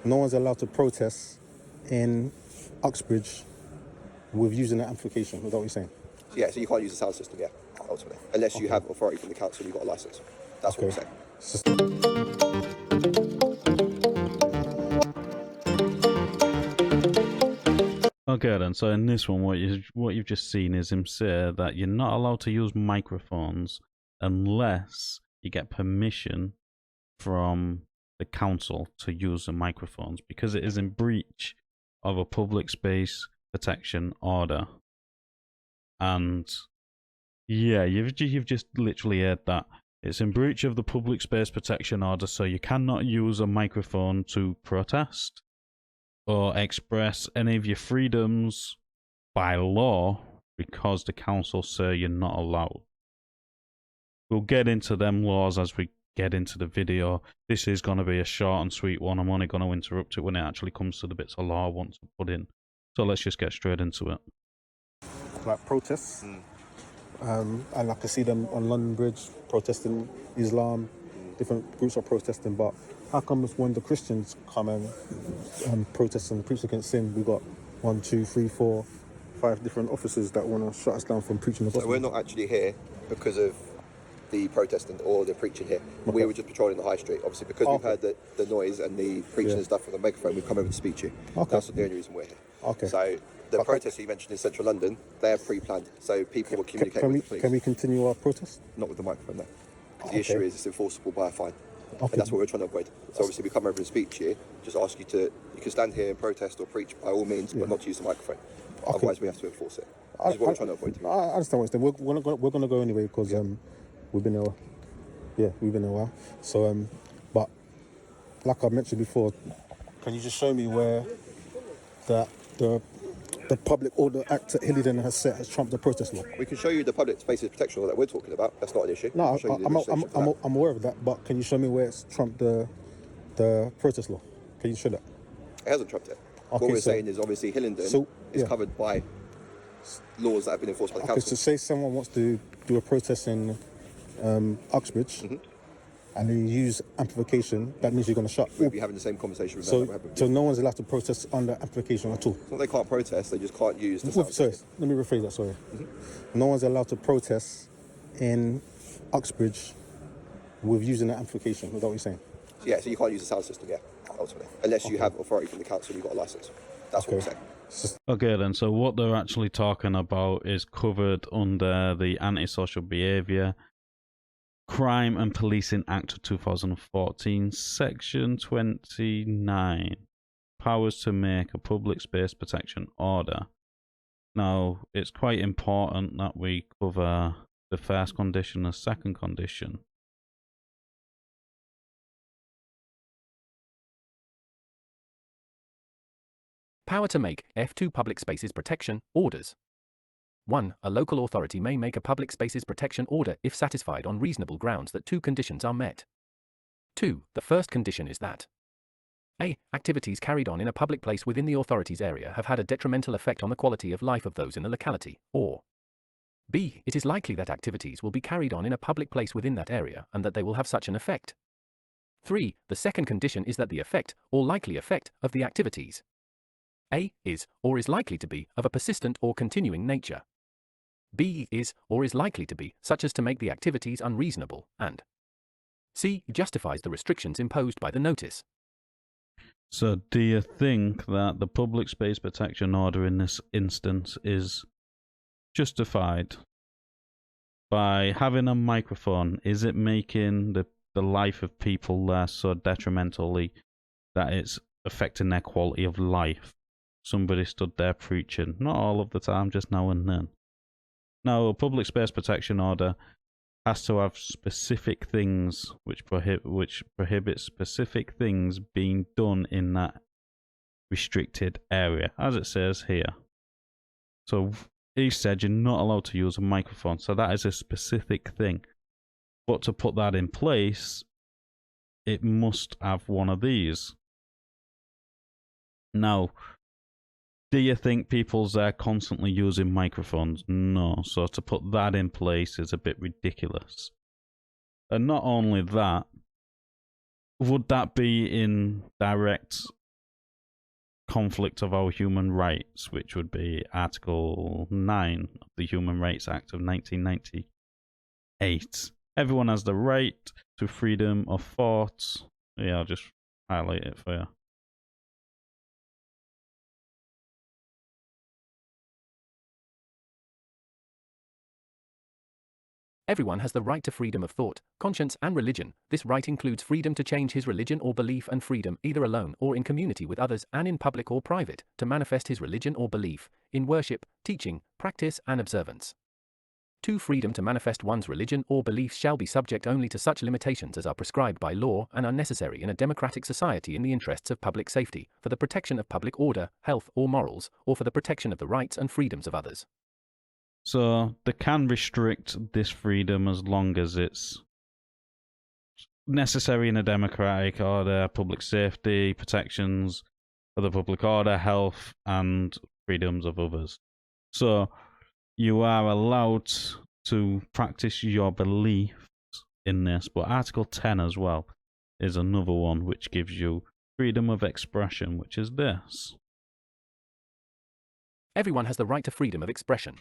no one's allowed to protest in Uxbridge with using that amplification. Is that what you're saying? Yeah, so you can't use the sound system, yeah, ultimately. Unless you have authority from the council, you've got a licence. That's what we're saying. Okay then, so in this one, what you've just seen is him say that you're not allowed to use microphones unless you get permission from the council to use the microphones, because it is in breach of a public space protection order. And yeah, you've just literally heard that. It's in breach of the public space protection order, so you cannot use a microphone to protest or express any of your freedoms by law because the council say you're not allowed. We'll get into them laws as we get into the video. This is going to be a short and sweet one. I'm only going to interrupt it when it actually comes to the bits of law I want to put in. So let's just get straight into it. Like protests. And I can see them on London Bridge protesting Islam. Different groups are protesting, but how come when the Christians come and protest and preach against sin, we've got 1, 2, 3, 4, 5 different officers that want to shut us down from preaching the gospel? So we're not actually here because of the protesting or the preaching here. Okay. We were just patrolling the high street. Obviously, because we've heard the noise and the preaching and stuff from the microphone, we've come over to speak to you. Okay. That's the only reason we're here. Okay. So the protests you mentioned in central London, they're pre-planned. So people will communicate with the police. Can we continue our protest? Not with the microphone, no. The issue is it's enforceable by a fine. Okay. And that's what we're trying to avoid. So obviously we come over and speak to you, just ask you to, you can stand here and protest or preach by all means, but not to use the microphone. Okay. Otherwise we have to enforce it. This is what we're trying to avoid. I understand what you're saying. We're going to go anyway because we've been there. Yeah, we've been there a while. So, but like I mentioned before, can you just show me where the Public Order Act that Hillydon has set has trumped the protest law? We can show you the public spaces protection law that we're talking about. That's not an issue. No, I'm aware of that, but can you show me where it's trumped the protest law? Can you show that? It hasn't trumped it. Okay, what we're saying is obviously Hillydon is covered by laws that have been enforced by the council. So say someone wants to do a protest in Uxbridge, and then you use amplification, that means you're going to shut. We'll be having the same conversation with them. So no one's allowed to protest under amplification at all? It's not they can't protest, they just can't use the sound system. Let me rephrase that, sorry. No one's allowed to protest in Uxbridge with using that amplification, is that what you're saying? Yeah, so you can't use the sound system, yeah, ultimately. Unless you have authority from the council, you've got a licence. That's what we're saying. Okay then, so what they're actually talking about is covered under the Antisocial Behaviour Crime and Policing Act of 2014, Section 29, powers to make a public space protection order. Now, it's quite important that we cover the first condition and the second condition. Power to make F2 public spaces protection orders. 1. A local authority may make a public spaces protection order if satisfied on reasonable grounds that 2 conditions are met. 2. The first condition is that A. Activities carried on in a public place within the authority's area have had a detrimental effect on the quality of life of those in the locality, or B. It is likely that activities will be carried on in a public place within that area and that they will have such an effect. 3. The second condition is that the effect, or likely effect, of the activities A. Is, or is likely to be, of a persistent or continuing nature. B. Is, or is likely to be, such as to make the activities unreasonable, and C. Justifies the restrictions imposed by the notice. So do you think that the public space protection order in this instance is justified by having a microphone? Is it making the life of people there so detrimentally that it's affecting their quality of life? Somebody stood there preaching, not all of the time, just now and then. Now, a public space protection order has to have specific things which prohibit specific things being done in that restricted area, as it says here. So he said you're not allowed to use a microphone, so that is a specific thing. But to put that in place, it must have one of these. Now, do you think people's there constantly using microphones? No. So to put that in place is a bit ridiculous. And not only that, would that be in direct conflict of our human rights, which would be Article 9 of the Human Rights Act of 1998. Everyone has the right to freedom of thought. Yeah, I'll just highlight it for you. Everyone has the right to freedom of thought, conscience, and religion. This right includes freedom to change his religion or belief and freedom, either alone or in community with others and in public or private, to manifest his religion or belief, in worship, teaching, practice, and observance. 2. Freedom to manifest one's religion or beliefs shall be subject only to such limitations as are prescribed by law and are necessary in a democratic society in the interests of public safety, for the protection of public order, health, or morals, or for the protection of the rights and freedoms of others. So they can restrict this freedom as long as it's necessary in a democratic order, public safety, protections for the public order, health, and freedoms of others. So you are allowed to practice your beliefs in this, but Article 10 as well is another one which gives you freedom of expression, which is this. Everyone has the right to freedom of expression.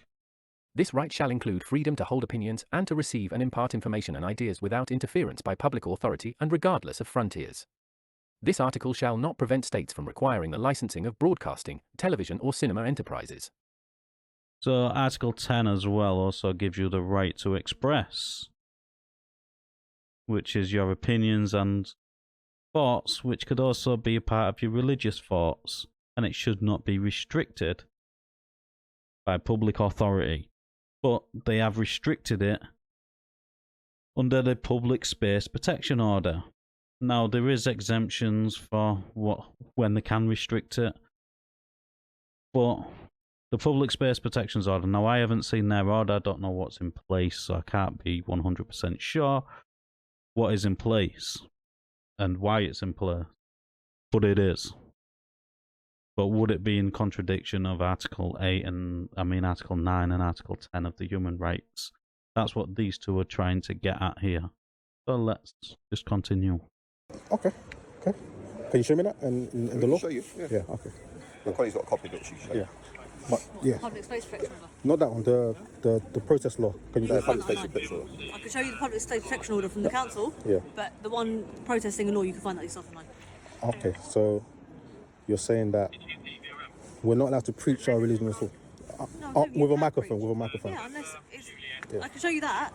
This right shall include freedom to hold opinions and to receive and impart information and ideas without interference by public authority and regardless of frontiers. This article shall not prevent states from requiring the licensing of broadcasting, television, or cinema enterprises. So Article 10 as well also gives you the right to express, which is your opinions and thoughts, which could also be a part of your religious thoughts, and it should not be restricted by public authority. But they have restricted it under the Public Space Protection Order. Now, there is exemptions for when they can restrict it, but the Public Space Protection Order, now I haven't seen their order, I don't know what's in place, so I can't be 100% sure what is in place and why it's in place, but it is. But would it be in contradiction of Article 9 and Article 10 of the Human Rights? That's what these two are trying to get at here. So let's just continue. Okay. Can you show me that in the law? Show you. Yeah. Okay. My colleague's got a copy of it. She can show you. But yeah. Public space protection order. Not that one. The protest law. Can you The just public space protection order. I can show you the public space protection order from the council. Yeah. But the one protesting a law, you can find that yourself online. Okay. So you're saying that we're not allowed to preach our religion at all? No, you with a can microphone. preach. With a microphone. Yeah, unless it's. I can show you that.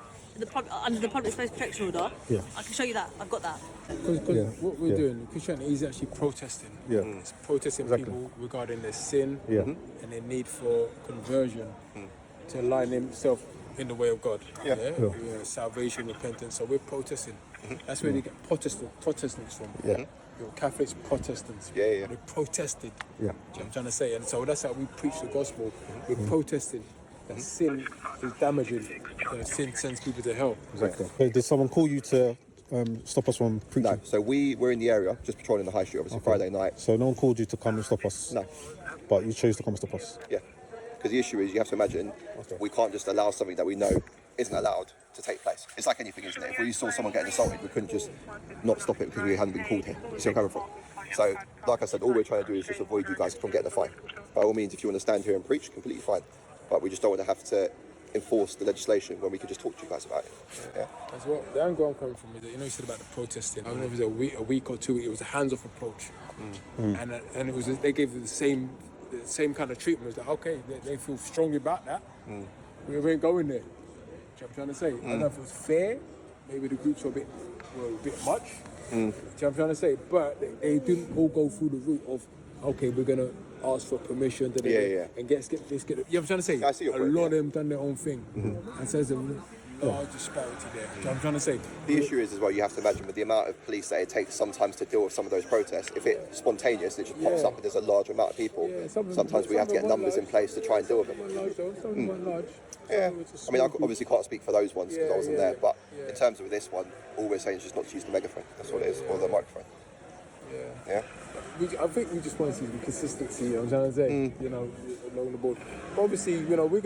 Under the public space protection order. Yeah. I can show you that. I've got that. Because what we're doing, Christianity is actually protesting. Yeah. It's protesting people regarding their sin and their need for conversion to align himself in the way of God. Yeah. You know, salvation, repentance. So we're protesting. That's where they get Protestants from. Yeah. You know, Catholics, Protestants. Yeah. They protested. Yeah. Do you know what I'm trying to say? And so that's how we preach the gospel. We're protesting that sin is damaging. Sin sends people to hell. Exactly. Hey, did someone call you to stop us from preaching? No, so we're in the area, just patrolling the high street, obviously, Friday night. So no one called you to come and stop us? No. But you chose to come and stop us? Yeah. Because the issue is, you have to imagine, we can't just allow something that we know isn't allowed to take place. It's like anything, isn't it? If we saw someone getting assaulted, we couldn't just not stop it because we hadn't been called here. You see where I'm coming from? So, like I said, all we're trying to do is just avoid you guys from getting a fine. By all means, if you want to stand here and preach, completely fine. But we just don't want to have to enforce the legislation when we could just talk to you guys about it. Yeah. As well, the angle I'm coming from is that, you know, you said about the protesting. I don't know if it was a week or 2 weeks. It was a hands-off approach, and it was they gave it the same kind of treatment. It was like, okay, they feel strongly about that. We ain't going there. Do you know what I'm trying to say? I don't know if it was fair. Maybe the groups were a bit much. Do you know what I'm trying to say? But they didn't all go through the route of, okay, we're gonna ask for permission and let's get it. You know what I'm trying to say? I see your point, lot of them done their own thing, and so there's a large disparity there. Do you know what I'm trying to say? The issue is as well, you have to imagine with the amount of police that it takes sometimes to deal with some of those protests, if it's spontaneous, it just pops up and there's a large amount of people, sometimes we have to get numbers in place to try and deal with them. Some weren't large. Yeah, I mean, I obviously can't speak for those ones because I wasn't there, but in terms of this one, all we're saying is just not to use the megaphone. That's what it is, or the microphone. Yeah. I think we just want to see the consistency, you know what I'm trying to say, you know, along the board. But obviously, you know, we'll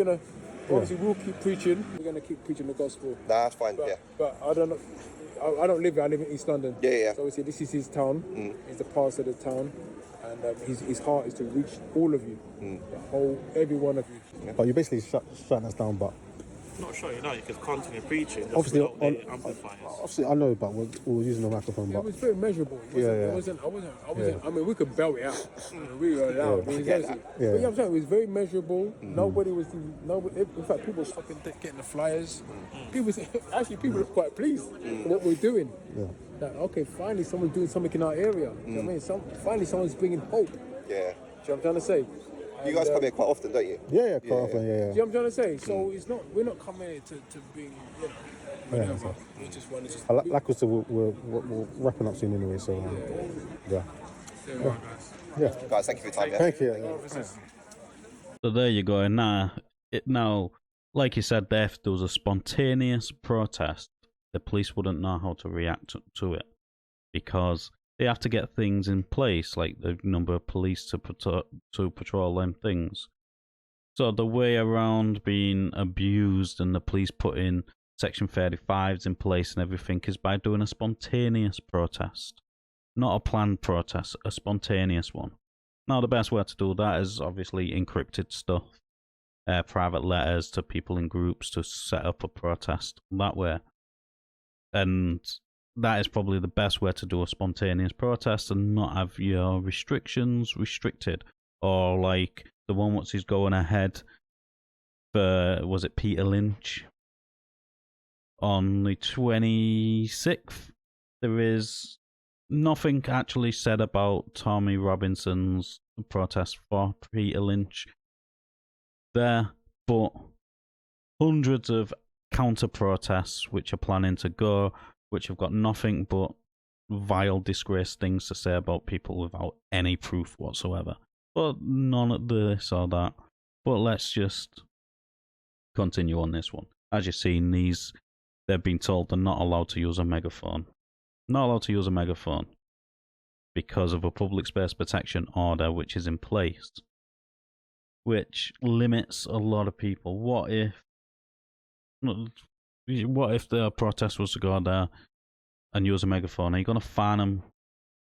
keep preaching. We're going to keep preaching the gospel. Nah, that's fine, But I don't know, I don't live here. I live in East London. Yeah. So obviously, this is his town. It's the parts of the town, and his heart is to reach all of you, every one of you. But you basically shutting us down, but Not sure, you know, you could continue preaching. Just obviously, without the amplifiers. obviously, I know, but we're using the microphone. It But was very measurable. It wasn't. I wasn't. I mean, we could belt it out. We were allowed. But you know what I'm saying? It was very measurable. Nobody was. In fact, people were stopping, getting the flyers. People were quite pleased with what we're doing. Yeah. Like, okay, finally someone's doing something in our area. You know what I mean? Finally someone's bringing hope. Yeah. Do you know what I'm trying to say? You guys come here quite often, don't you? Yeah, quite often, Do you know what I'm trying to say? So it's not. We're not coming here to bring. Whatever. We just want to just. Like I said, we're wrapping up soon anyway, so yeah. Yeah. Guys, thank you for your time. Yeah? Thank you. So there you go. And now, like you said, if there was a spontaneous protest, the police wouldn't know how to react to it because they have to get things in place, like the number of police to patrol them things. So the way around being abused and the police putting Section 35s in place and everything is by doing a spontaneous protest. Not a planned protest, a spontaneous one. Now, the best way to do that is obviously encrypted stuff, private letters to people in groups to set up a protest that way. And that is probably the best way to do a spontaneous protest and not have your restrictions restricted. Or like the one what's he's going ahead for, was it Peter Lynch? On the 26th, there is nothing actually said about Tommy Robinson's protest for Peter Lynch there, but hundreds of counter-protests which are planning to go, which have got nothing but vile, disgrace things to say about people without any proof whatsoever. But none of this or that. But let's just continue on this one. As you've seen, they've been told they're not allowed to use a megaphone. Not allowed to use a megaphone because of a public space protection order which is in place, which limits a lot of people. What if the protest was to go there and use a megaphone? Are you going to fine them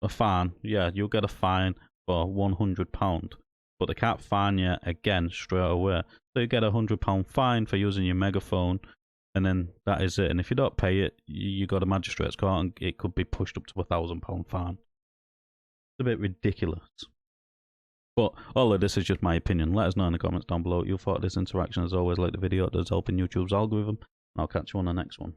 a fine? Yeah, you'll get a fine for £100, but they can't fine you again straight away. So you get a £100 fine for using your megaphone, and then that is it. And if you don't pay it, you go to magistrate's court and it could be pushed up to £1,000 fine. It's a bit ridiculous. But all of this is just my opinion. Let us know in the comments down below what you thought of this interaction. As always, like the video, it does help in YouTube's algorithm. And I'll catch you on the next one.